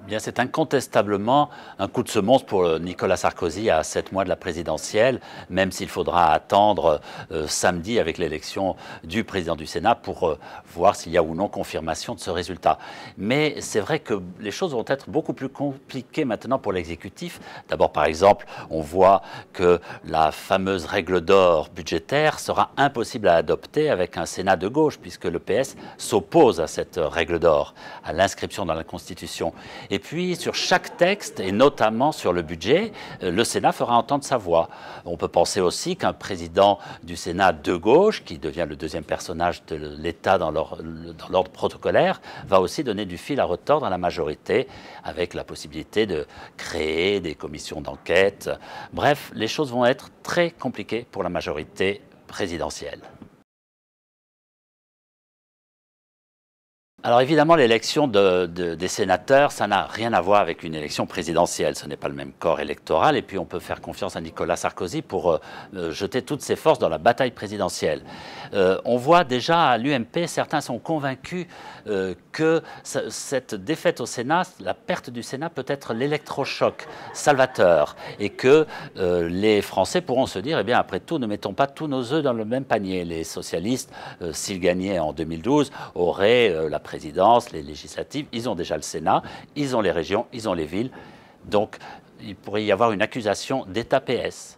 Bien, c'est incontestablement un coup de semonce pour Nicolas Sarkozy à 7 mois de la présidentielle, même s'il faudra attendre samedi avec l'élection du président du Sénat pour voir s'il y a ou non confirmation de ce résultat. Mais c'est vrai que les choses vont être beaucoup plus compliquées maintenant pour l'exécutif. D'abord, par exemple, on voit que la fameuse règle d'or budgétaire sera impossible à adopter avec un Sénat de gauche, puisque le PS s'oppose à cette règle d'or, à l'inscription dans la Constitution. Et puis, sur chaque texte, et notamment sur le budget, le Sénat fera entendre sa voix. On peut penser aussi qu'un président du Sénat de gauche, qui devient le deuxième personnage de l'État dans l'ordre protocolaire, va aussi donner du fil à retordre à la majorité, avec la possibilité de créer des commissions d'enquête. Bref, les choses vont être très compliquées pour la majorité présidentielle. Alors évidemment, l'élection des sénateurs, ça n'a rien à voir avec une élection présidentielle. Ce n'est pas le même corps électoral. Et puis on peut faire confiance à Nicolas Sarkozy pour jeter toutes ses forces dans la bataille présidentielle. On voit déjà à l'UMP, certains sont convaincus que cette défaite au Sénat, la perte du Sénat peut être l'électrochoc salvateur. Et que les Français pourront se dire, eh bien après tout, ne mettons pas tous nos œufs dans le même panier. Les socialistes, s'ils gagnaient en 2012, auraient la présidence, les législatives, ils ont déjà le Sénat, ils ont les régions, ils ont les villes. Donc, il pourrait y avoir une accusation d'État PS.